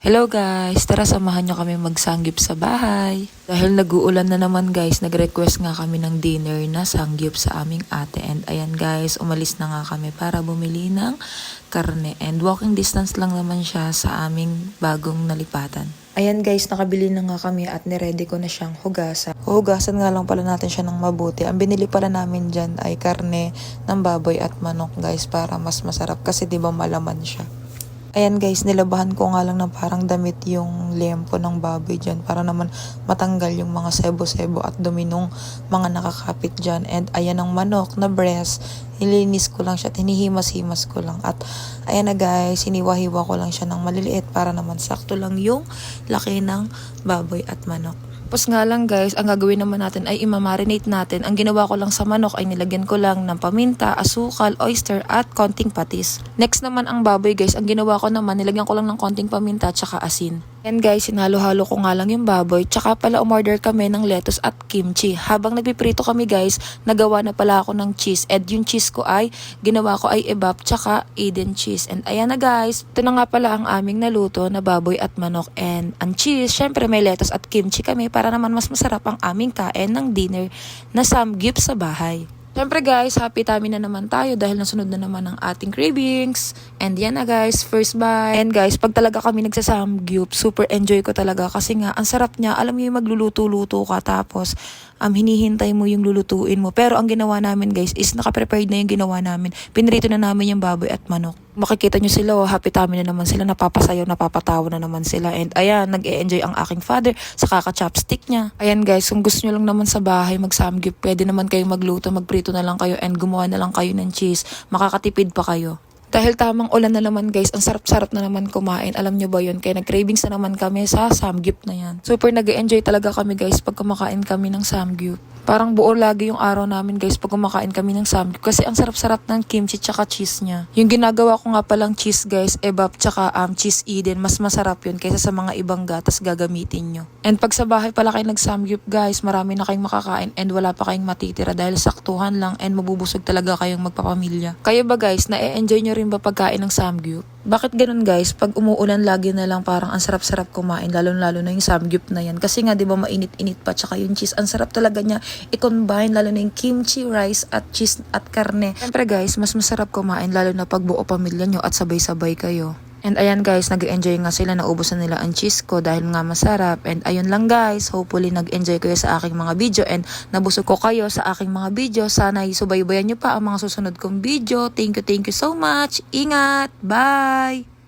Hello guys! Tara samahan nyo kami magsangyup sa bahay. Dahil nag-uulan na naman guys, nag-request nga kami ng dinner na sangyup sa aming ate. And ayan guys, umalis na nga kami para bumili ng karne. And walking distance lang naman siya sa aming bagong nalipatan. Ayan guys, nakabili na nga kami at niready ko na siyang hugasan. Hugasan nga lang pala natin siya ng mabuti. Ang binili pala namin dyan ay karne ng baboy at manok guys para mas masarap kasi diba malaman siya. Ayan guys, nilabahan ko nga lang ng parang damit yung lempo ng baboy dyan para naman matanggal yung mga sebo-sebo at duminong mga nakakapit dyan. And ayan ang manok na breast, nilinis ko lang siya at hinihimas-himas ko lang. At ayan na guys, hiniwa-hiwa ko lang siya ng maliliit para naman sakto lang yung laki ng baboy at manok. Tapos nga lang guys, ang gagawin naman natin ay imamarinate natin. Ang ginawa ko lang sa manok ay nilagyan ko lang ng paminta, asukal, oyster at konting patis. Next naman ang baboy guys, ang ginawa ko naman nilagyan ko lang ng konting paminta at saka asin. Yan guys, sinalo-halo ko nga lang yung baboy. Tsaka pala umorder kami ng lettuce at kimchi. Habang nagpiprito kami guys, nagawa na pala ako ng cheese. And yung cheese ko ay, ginawa ko ay ebap tsaka Eden cheese. And ayan na guys, ito na nga pala ang aming naluto na baboy at manok. And ang cheese, syempre may lettuce at kimchi kami para naman mas masarap ang aming kain ng dinner na samgyup sa bahay. Siyempre guys, happy tummy na naman tayo dahil nasunod na naman ang ating cravings. And yan na guys, first bite. And guys, pag talaga kami nagsasamgyup, super enjoy ko talaga kasi nga, ang sarap niya. Alam mo yung magluluto-luto ka tapos hinihintay mo yung lulutuin mo. Pero ang ginawa namin guys is naka-prepared na yung ginawa namin. Pinrito na namin yung baboy at manok. Makikita nyo sila, happy tummy na naman sila, napapasayaw, napapatawa na naman sila. And ayan, nag-e-enjoy ang aking father sa kaka-chopstick niya. Ayan guys, kung gusto nyo lang naman sa bahay mag-samgyup, pwede naman kayong magluto, magprito na lang kayo and gumawa na lang kayo ng cheese. Makakatipid pa kayo. Dahil tamang ulan na naman guys, ang sarap-sarap na naman kumain. Alam nyo ba yun? Kaya nag-cravings na naman kami sa samgyup na yan. Super nag-enjoy talaga kami guys pag kumakain kami ng samgyup. Parang buo lagi yung araw namin guys pag kumakain kami ng samgyup kasi ang sarap-sarap ng kimchi tsaka cheese niya. Yung ginagawa ko nga palang cheese guys, ebap tsaka cheese Eden, mas masarap yun kaysa sa mga ibang gatas gagamitin nyo. And pag sa bahay pala kayo nag-samgyup guys, marami na kayong makakain and wala pa kayong matitira dahil saktuhan lang and mabubusog talaga kayong magpapamilya. Kayo ba guys, na-enjoy nyo rin ba pagkain ng samgyup? Bakit ganun guys? Pag umuulan lagi na lang parang ang sarap-sarap kumain, lalo-lalo na yung samgyup na yan. Kasi nga 'di ba mainit-init pa tsaka yung cheese, ang sarap talaga niya i-combine lalo na yung kimchi, rice at cheese at karne. Siyempre guys, mas masarap kumain lalo na pag buo pamilya nyo at sabay-sabay kayo. And ayan guys, nag-enjoy nga sila, naubusan nila ang cheese ko dahil nga masarap. And ayun lang guys, hopefully nag-enjoy kayo sa aking mga video and nabusog ko kayo sa aking mga video. Sana subaybayan nyo pa ang mga susunod kong video. Thank you so much. Ingat. Bye!